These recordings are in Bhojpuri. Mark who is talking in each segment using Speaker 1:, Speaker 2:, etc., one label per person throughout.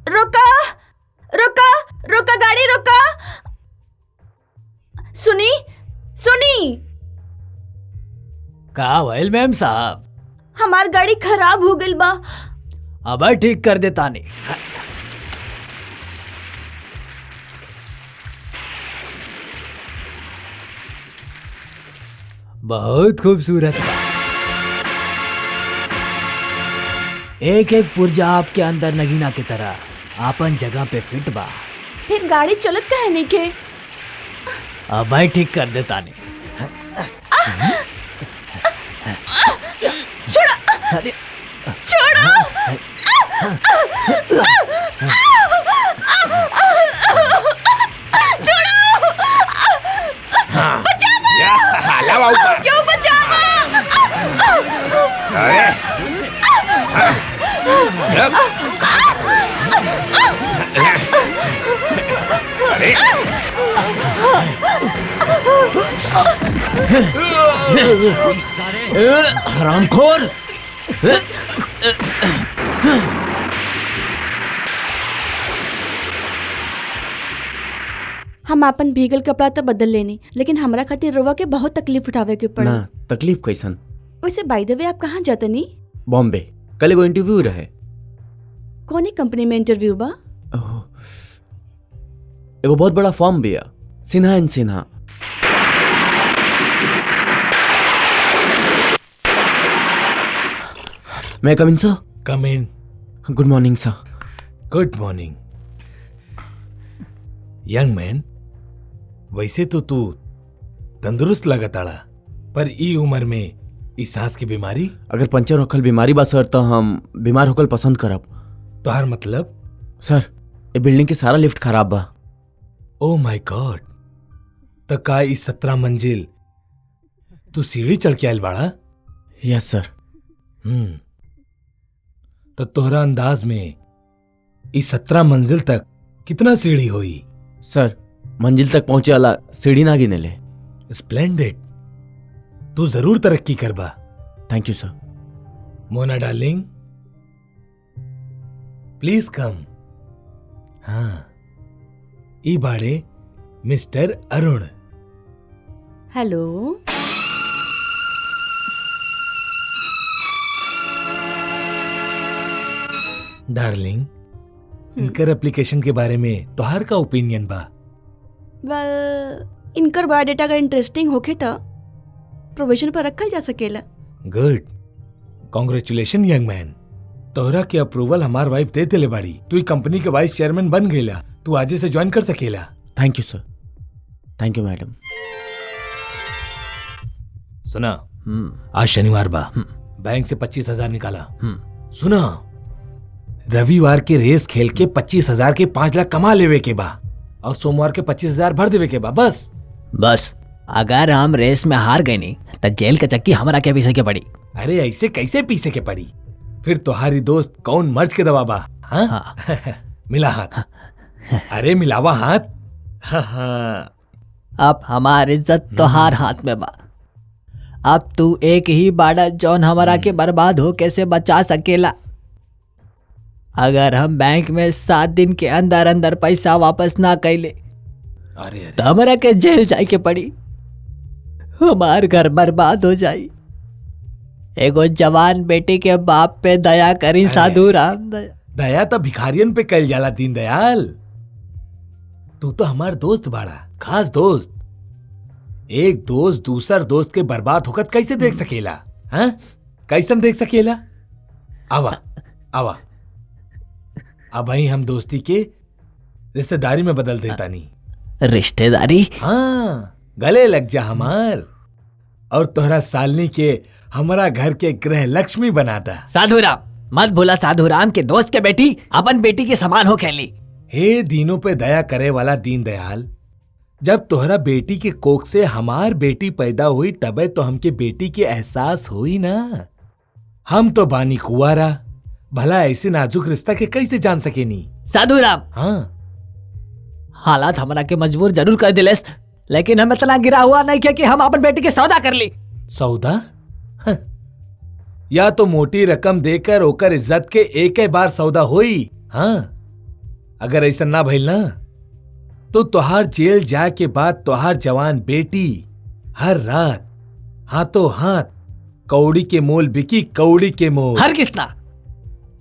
Speaker 1: रुका रुका रुका, गाड़ी रुका। सुनी सुनी,
Speaker 2: का भइल मैम साहब?
Speaker 1: हमार गाड़ी खराब हो गई बा।
Speaker 2: अब ठीक कर देता नहीं। बहुत खूबसूरत बा। एक एक पुर्जा आपके अंदर नगीना की तरह आपन जगह पे फिट बा।
Speaker 1: फिर गाड़ी चलत काहे नहीं के?
Speaker 2: अब ठीक कर देता नहीं।
Speaker 1: छोड़ो छोड़ो। क्यों बचावा?
Speaker 2: हरामखोर!
Speaker 1: हम अपन भीगल कपड़ा तो बदल लेनी, लेकिन हमरा खातिर रोवा के बहुत तकलीफ उठावे के पड़ा।
Speaker 3: ना तकलीफ कैसन?
Speaker 1: वैसे बाय द वे आप कहाँ जातनी?
Speaker 3: बॉम्बे। कल एगो इंटरव्यू रहे।
Speaker 1: कौन कंपनी में इंटरव्यू बा?
Speaker 3: एगो बहुत बड़ा फॉर्म भी है, सिन्हा एंड सिन्हा। मैं come in sir?
Speaker 4: Come in.
Speaker 3: Good morning sir.
Speaker 4: Good morning. Young man, वैसे तो तू तंदुरुस्त लगताड़ा, पर ई उम्र में ई सांस की बीमारी?
Speaker 3: अगर पंचर होखल बीमारी बा सर तो हम बीमार होखल पसंद करब।
Speaker 4: तोहार मतलब?
Speaker 3: सर ये बिल्डिंग के सारा लिफ्ट खराब बा।
Speaker 4: ओ माय गॉड, त का ई 17 मंजिल तू सीढ़ी चढ़ के आयल बाड़ा?
Speaker 3: यस सर।
Speaker 4: तो तोहरा अंदाज में ई 17 मंजिल तक कितना सीढ़ी होई?
Speaker 3: सर मंजिल तक पहुंचे वाला सीढ़ी ना गिनेले।
Speaker 4: स्प्लेंडेड, तू जरूर तरक्की करबा।
Speaker 3: Thank you sir.
Speaker 4: Mona darling, please come. हाँ, ई बाड़े मिस्टर अरुण।
Speaker 1: हेलो।
Speaker 4: डार्लिंग, इनकर एप्लीकेशन के बारे में तोहार का ओपिनियन बा?
Speaker 1: वेल, इनकर बायोडाटा अगर इंटरेस्टिंग होखे तो प्रोविजन पर रखल जा सकेला।
Speaker 4: Good, congratulation young man. तोहरा के अप्रूवल हमार वाइफ दे देले बाड़ी। तू ई कंपनी के वाइस चेयरमैन बन गईला। तू आज से ज्वाइन कर सकेला।
Speaker 3: Thank you sir. Thank you madam.
Speaker 4: सुना, आज शनिवार बा, बैंक से 25,000 निकाला। सुना, रविवार के रेस खेल के 25,000 के 5 लाख कमा लेवे के बा और सोमवार के 25,000 भर देवे के बा। बस
Speaker 2: अगर हम रेस में हार गए नहीं तो जेल के चक्की हमरा के पीछे के पड़ी।
Speaker 4: अरे ऐसे कैसे पीछे के पड़ी? फिर तुम्हारी दोस्त कौन मर्ज के दवा बा? हाँ? मिला हाथ। अरे मिलावा हाथ। हाँ।
Speaker 2: अब हमारी इज्जत तो हार हाथ में बा। अब तू एक ही बाड़ा जौन हमारा के बर्बाद हो कैसे बचा सकेला। अगर हम बैंक में 7 दिन के अंदर अंदर पैसा वापस ना कैले तो हमारा के जेल जाए के पड़ी। हमार घर बर्बाद हो जाई। एगो जवान बेटी के बाप पे दया करी साधु राम।
Speaker 4: दया तो भिखारियन पे कैल जाला दीनदयाल। तू तो हमार दोस्त बाड़ा, खास दोस्त। एक दोस्त दूसर दोस्त के बर्बाद होकर कैसे देख सकेला? हाँ, कैसन देख सकेला? आवा आवा, अब ही हम दोस्ती के रिश्तेदारी में बदल देता नहीं।
Speaker 2: रिश्तेदारी?
Speaker 4: हाँ, गले लग जा हमार, और तोहरा सालनी के हमारा घर के गृह लक्ष्मी बनाता।
Speaker 2: साधु राम मत भूला, साधु राम के दोस्त के बेटी अपन बेटी के समान हो खेली।
Speaker 4: हे दीनों पे दया करे वाला दीनदयाल, जब तोहरा बेटी के कोख से हमार बेटी पैदा हुई तबे तो हमके बेटी के एहसास हुई ना। हम तो बानी कुंवारा, भला ऐसे नाजुक रिश्ता के कैसे जान सके नी?
Speaker 2: साधु राम,
Speaker 4: हाँ,
Speaker 2: हालात हमरा के मजबूर जरूर कर दिलेस, लेकिन हम इतना गिरा हुआ नहीं किया कि हम अपन बेटी के सौदा कर ली।
Speaker 4: सौदा? हाँ। या तो मोटी रकम देकर ओकर इज्जत के एक बार सौदा होई। हाँ, अगर ऐसा ना भइल ना तो तोहार जेल जाए के बाद तोहार जवान बेटी हर रात हाथों हाथ कौड़ी के मोल बिकी, कौड़ी के मोल।
Speaker 2: हर किसना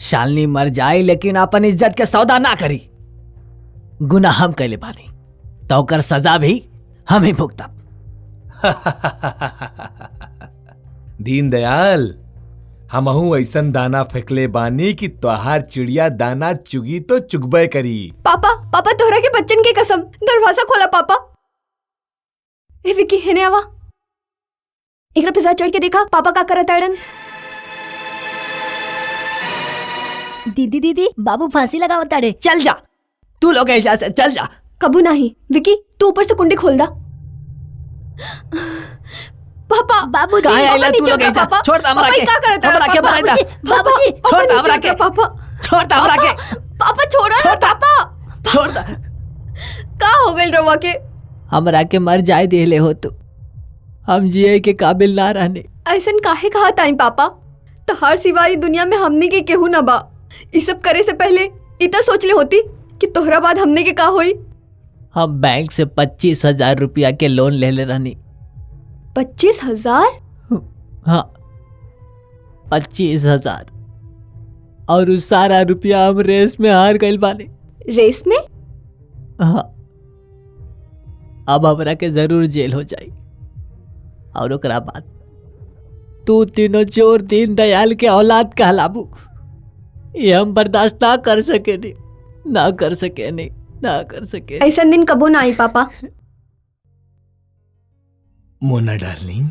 Speaker 2: शालिनी मर जाए लेकिन अपन इज्जत के सौदा ना करी। गुनाह हम कैले बानी तो ओकर सजा भी हम ही भुगतब।
Speaker 4: दीनदयाल, हमहू ऐसन दाना फेंकले बानी कि तोहार चिड़िया दाना चुगी तो चुगबे करी।
Speaker 1: पापा पापा तोहरा के बच्चन के कसम, दरवाजा खोला पापा। ए विकी हेने आवा, एकरा पे चढ़ के देखा पापा का करत आड़न।
Speaker 5: दीदी दीदी बाबू फांसी लगावत ताड़े।
Speaker 2: चल जा तू लोग एजा से चल जा।
Speaker 1: कबू नहीं विकी, तू ऊपर से कुंडी खोल दा। पापा
Speaker 5: बाबूजी,
Speaker 2: कहाँ
Speaker 1: पापा
Speaker 2: आइला तू
Speaker 1: नीचे
Speaker 2: लोग
Speaker 1: उतर
Speaker 2: एजा?
Speaker 1: पापा।
Speaker 2: छोड़ दा हमरा
Speaker 1: पापा,
Speaker 2: के।
Speaker 1: ये का करत है?
Speaker 2: हमरा के
Speaker 1: पापा,
Speaker 2: बनाई दा।
Speaker 5: बाबूजी,
Speaker 2: छोड़ दा
Speaker 1: पापा
Speaker 2: हमरा
Speaker 1: नीचे
Speaker 2: के।
Speaker 1: उतर पापा।
Speaker 2: छोड़ दा हमरा के।
Speaker 1: पापा छोड़ा
Speaker 2: छोड़ दा।
Speaker 1: पापा।
Speaker 2: छोड़ दा।
Speaker 1: का हो गइल रवा के?
Speaker 2: हमरा के मर जाए देले हो तू, हम जिए के काबिल ना रहने।
Speaker 1: ऐसन काहे कहा ताई पापा? तहार सिवाय दुनिया में हमने के केहू ना बा। ई सब करे से पहले इतना सोचले होती कि तोहरा बाद हमने के का होई।
Speaker 2: हम बैंक से 25,000 रुपया के लोन ले ले रहनी।
Speaker 1: 25,000?
Speaker 2: हाँ 25,000, और उस सारा रुपया हम रेस में हार गइल बानी।
Speaker 1: रेस में?
Speaker 2: हाँ अब हमरा के जरूर जेल हो जाई। और ओकरा बाद तू तीनों चोर दीनदयाल के औलाद कहलाबू। ये हम बर्दाश्त ना कर सके नहीं, ना कर सके नहीं, ना कर सके।
Speaker 1: ऐसा दिन कबो ना आई पापा।
Speaker 4: मोना डार्लिंग,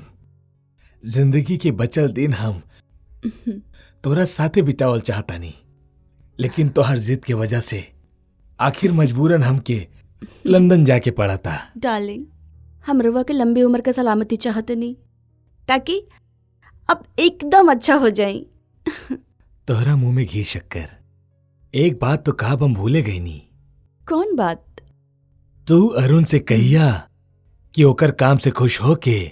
Speaker 4: जिंदगी के बचल दिन हम तोरा साथे बितावल चाहता नहीं, लेकिन तोहर जिद के वजह से आखिर मजबूरन हमके लंदन जाके पड़ा था।
Speaker 1: डार्लिंग, हम रवा के लंबी उम्र का सलामती चाहते नहीं, ताकि अब एकदम अच्छा हो जाए।
Speaker 4: तोहरा मुंह में घी शक्कर। एक बात तो कहा हम भूले गई नी।
Speaker 1: कौन बात?
Speaker 4: तू अरुण से कहिया कि ओकर काम से खुश हो के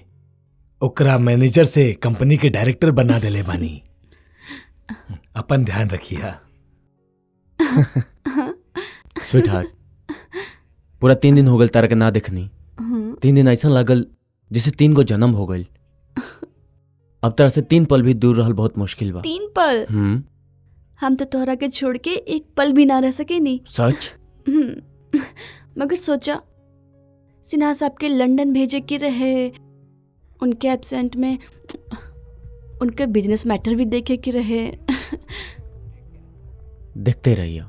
Speaker 4: ओकरा मैनेजर से कंपनी के डायरेक्टर बना देले बानी। अपन ध्यान रखिया।
Speaker 3: स्वीट हार्ट, पूरा 3 दिन हो गल तारा के ना देखनी। 3 दिन ऐसा लागल जैसे 3 गो जन्म हो गई। अब तरह से 3 पल भी दूर रहल बहुत मुश्किल बा।
Speaker 1: 3 पल? हम तो तोहरा के छोड़ के एक पल भी ना रह सके नहीं।
Speaker 3: सच?
Speaker 1: मगर सोचा सिन्हा साहब के लंदन भेजे के रहे, उनके एब्सेंट में उनके बिजनेस मैटर भी देखे के रहे।
Speaker 3: देखते रहिए,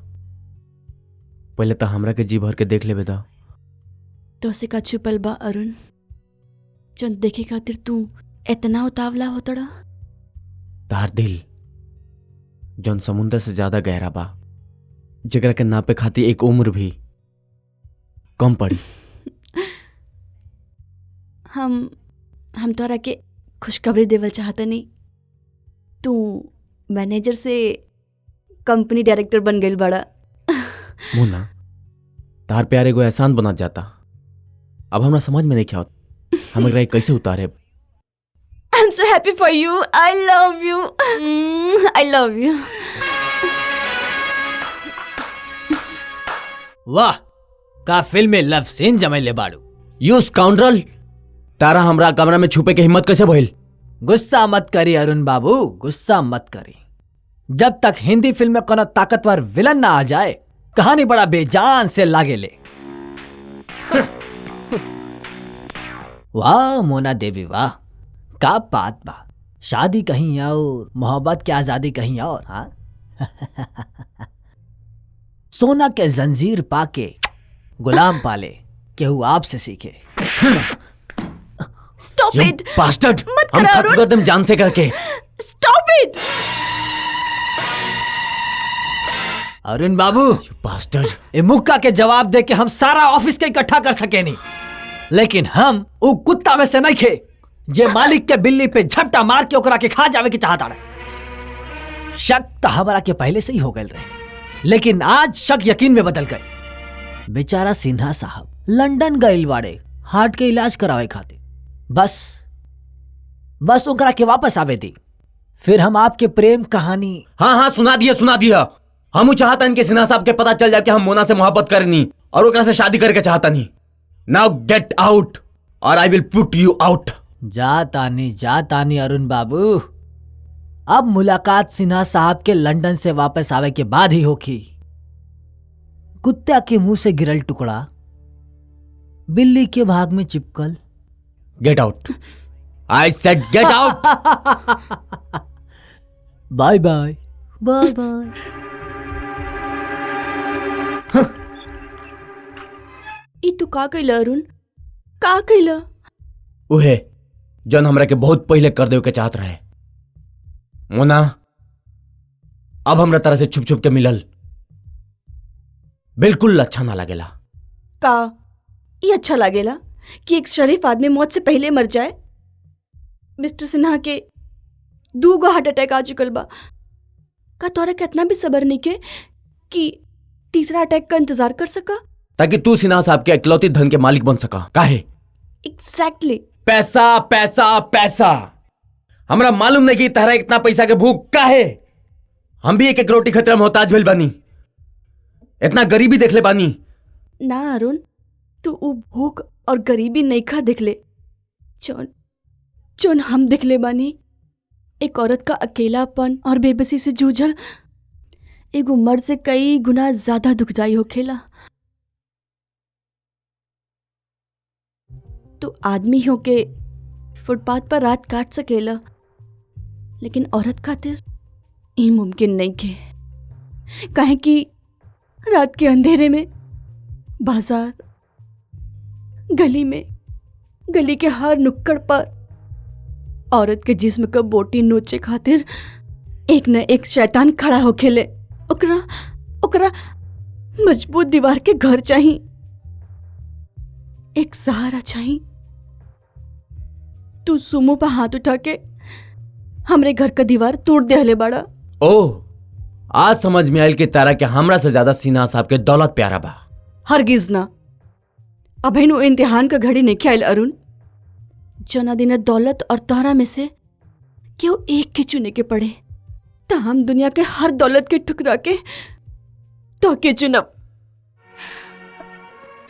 Speaker 3: पहले तो हमरा के जी भर के देख ले बेदा।
Speaker 1: तो से का छुपल बा अरुण, जो देखे खातिर तू इतना उतावला होतड़ा?
Speaker 3: तार दिल जौन समुंदर से ज्यादा गहरा बा, जगरा के नापे खातिर एक उम्र भी कम पड़ी।
Speaker 1: हम तोरा के खुशखबरी देवल चाहता नहीं। तू मैनेजर से कंपनी डायरेक्टर बन गई बड़ा।
Speaker 3: मुन्ना, तार प्यारे को एहसान बना जाता। अब हमरा समझ में नहीं क्या होता हम एकरा कैसे उतारे।
Speaker 1: I'm so happy for you. I love you. I love you.
Speaker 2: वाह, का फिल्म में लव सीन जमैले बाड़ू।
Speaker 3: यू स्काउंड्रल, तारा हमरा कमरा में छुपे के हिम्मत कैसे भइल?
Speaker 2: गुस्सा मत करी अरुण बाबू, गुस्सा मत करी। जब तक हिंदी फिल्म में कोनो ताकतवर विलन ना आ जाए, कहानी बड़ा बेजान से लागेले। वाह मोना देवी वाह, का बात बा। शादी कहीं और, मोहब्बत की आजादी कहीं और। हाँ सोना के जंजीर पाके गुलाम पाले, केहू आपसे सीखे।
Speaker 1: Stop
Speaker 3: You
Speaker 1: it.
Speaker 3: bastard!
Speaker 1: मत
Speaker 3: हम
Speaker 1: करो
Speaker 3: खत्म
Speaker 1: अरुण।
Speaker 3: कर देम जान से करके।
Speaker 1: Stop it.
Speaker 2: अरुण बाबू,
Speaker 3: You bastard!
Speaker 2: ए मुक्का के जवाब दे के हम सारा ऑफिस के इकट्ठा कर सके नहीं, लेकिन हम उ कुत्ता में से नहीं खे जे मालिक के बिल्ली पे झपटा मार के ओकरा के खा जावे के चाहता रहे। शक तो हमारा के पहले से ही हो गए रहे, लेकिन आज शक यकीन में बदल गए। बेचारा सिन्हा साहब लंदन गइल बाड़े हार्ट के इलाज करावे खातिर। बस ओकरा के वापस आवे दी, फिर हम आपके प्रेम कहानी।
Speaker 3: हाँ हाँ, सुना दिया सुना दिया। हम चाहतन कि सिन्हा साहब के पता चल जाए कि हम मोना से मोहब्बत करनी और ओकरा से शादी करके चाहतनी। नाउ गेट आउट और आई विल पुट यू आउट।
Speaker 2: जा तानी अरुण बाबू। अब मुलाकात सिन्हा साहब के लंदन से वापस आवे के बाद ही होगी। कुत्ता के मुंह से गिरल टुकड़ा बिल्ली के भाग में चिपकल।
Speaker 3: Get out, I said get out.
Speaker 2: Bye bye bye bye.
Speaker 1: ई तू का कइला अरुण, का कइला?
Speaker 3: उहे जौन हमरा के बहुत पहले कर देव के चाहत रहे। मोना, अब हमरा तरह से छुप छुप के मिलल बिल्कुल अच्छा ना लगेला।
Speaker 1: का ये अच्छा लागेला कि एक शरीफ आदमी मौत से पहले मर जाए? मिस्टर सिन्हा के 2 हार्ट अटैक आ चुकल बा। का तोरा के इतना भी सब्र नहीं के कि तीसरा अटैक का इंतजार कर सका?
Speaker 3: ताकि तू सिन्हा साहब के इकलौती धन के मालिक बन सका। काहे?
Speaker 1: एग्जैक्टली।
Speaker 3: पैसा पैसा पैसा। हमरा मालूम नहीं कि तहरा इतना पैसा के भूख काहे। हम भी एक एक रोटी खतरा मोहताज भेल बानी, इतना गरीबी देख ले बानी।
Speaker 1: ना अरुण, तू उ भूख और गरीबी नहीं खा दिखले जोन हम दिखले बानी। एक औरत का अकेलापन और बेबसी से जूझल एगो मर्द से कई गुना ज्यादा दुखदाई होखेला। तो आदमी हो के फुटपाथ पर रात काट सकेला, लेकिन औरत खातिर ये मुमकिन नहीं के। काहे कि रात के अंधेरे में बाजार, गली में, गली के हर नुक्कड़ पर औरत के जिस्म का बोटी नोचे खातिर एक न एक शैतान खड़ा होखेले। ओकरा मजबूत दीवार के घर चाहिए, एक सहारा चाहिए। तू सुमो पर हाथ उठा के हमरे घर का दीवार तोड़ दे हले बाड़ा।
Speaker 3: ओह, आज समझ में आयल कि तारा के हमरा से ज्यादा सिन्हा साहब के दौलत प्यारा बा।
Speaker 1: हरगिज ना। अभी नु इम्तिहान का घड़ी नहीं आयल अरुण। जना दिन दौलत और तोहरा में से क्यों एक के चुने के पड़े, तो हम दुनिया के हर दौलत के ठुकरा के तो के चुनब।